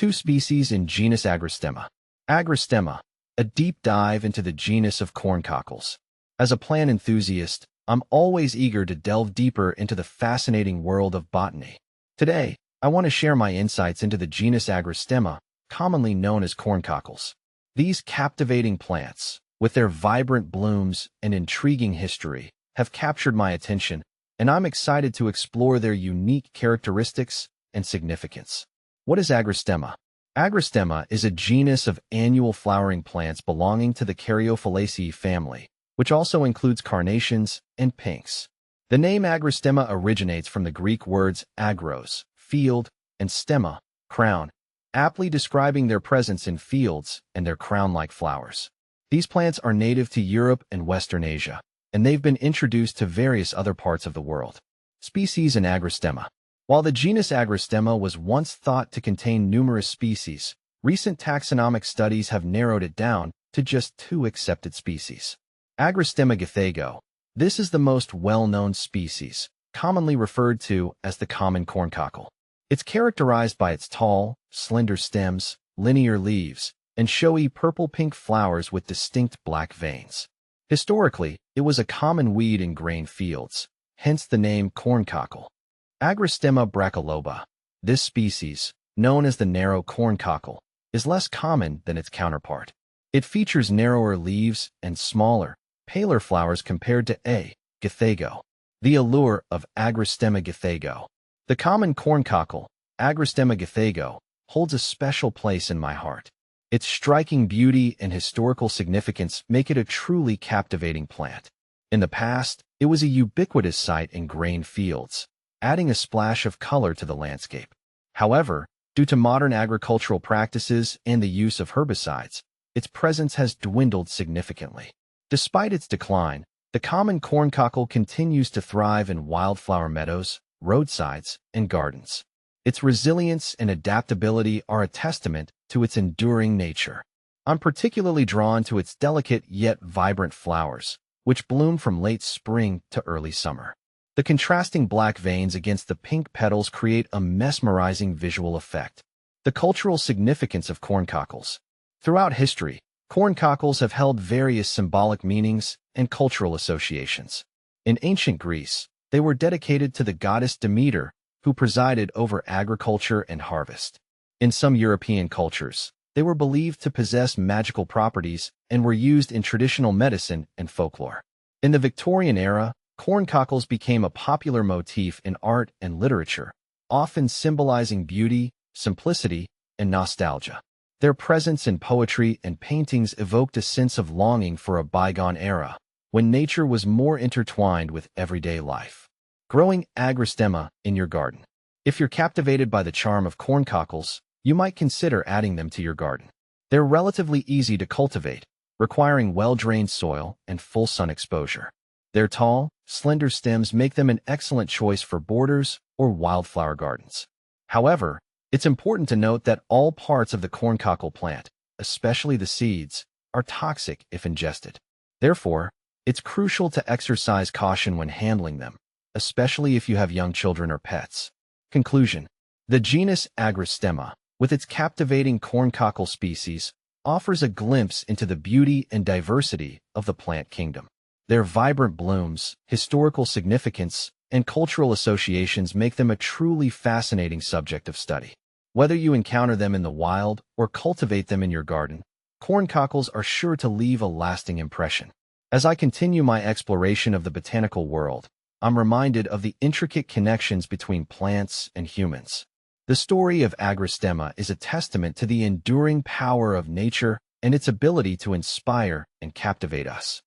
Two species in genus Agrostemma. Agrostemma, a deep dive into the genus of corncockles. As a plant enthusiast, I'm always eager to delve deeper into the fascinating world of botany. Today, I want to share my insights into the genus Agrostemma, commonly known as corncockles. These captivating plants, with their vibrant blooms and intriguing history, have captured my attention, and I'm excited to explore their unique characteristics and significance. What is Agrostemma? Agrostemma is a genus of annual flowering plants belonging to the Caryophyllaceae family, which also includes carnations and pinks. The name Agrostemma originates from the Greek words agros, field, and stemma, crown, aptly describing their presence in fields and their crown-like flowers. These plants are native to Europe and Western Asia, and they've been introduced to various other parts of the world. Species in Agrostemma. While the genus Agrostemma was once thought to contain numerous species, recent taxonomic studies have narrowed it down to just 2 accepted species. Agrostemma githego. This is the most well-known species, commonly referred to as the common corncockle. It's characterized by its tall, slender stems, linear leaves, and showy purple-pink flowers with distinct black veins. Historically, it was a common weed in grain fields, hence the name corncockle. Agrostemma brachyloba. This species, known as the narrow corncockle, is less common than its counterpart. It features narrower leaves and smaller, paler flowers compared to A. githego. The allure of Agrostemma githego. The common corncockle, Agrostemma githego, holds a special place in my heart. Its striking beauty and historical significance make it a truly captivating plant. In the past, it was a ubiquitous sight in grain fields, adding a splash of color to the landscape. However, due to modern agricultural practices and the use of herbicides, its presence has dwindled significantly. Despite its decline, the common corncockle continues to thrive in wildflower meadows, roadsides, and gardens. Its resilience and adaptability are a testament to its enduring nature. I'm particularly drawn to its delicate yet vibrant flowers, which bloom from late spring to early summer. The contrasting black veins against the pink petals create a mesmerizing visual effect. The cultural significance of corncockles. Throughout history, corncockles have held various symbolic meanings and cultural associations. In ancient Greece, they were dedicated to the goddess Demeter, who presided over agriculture and harvest. In some European cultures, they were believed to possess magical properties and were used in traditional medicine and folklore. In the Victorian era, corncockles became a popular motif in art and literature, often symbolizing beauty, simplicity, and nostalgia. Their presence in poetry and paintings evoked a sense of longing for a bygone era, when nature was more intertwined with everyday life. Growing Agrostemma in your garden. If you're captivated by the charm of corncockles, you might consider adding them to your garden. They're relatively easy to cultivate, requiring well-drained soil and full sun exposure. Their tall, slender stems make them an excellent choice for borders or wildflower gardens. However, it's important to note that all parts of the corncockle plant, especially the seeds, are toxic if ingested. Therefore, it's crucial to exercise caution when handling them, especially if you have young children or pets. Conclusion. The genus Agrostemma, with its captivating corncockle species, offers a glimpse into the beauty and diversity of the plant kingdom. Their vibrant blooms, historical significance, and cultural associations make them a truly fascinating subject of study. Whether you encounter them in the wild or cultivate them in your garden, corncockles are sure to leave a lasting impression. As I continue my exploration of the botanical world, I'm reminded of the intricate connections between plants and humans. The story of Agrostemma is a testament to the enduring power of nature and its ability to inspire and captivate us.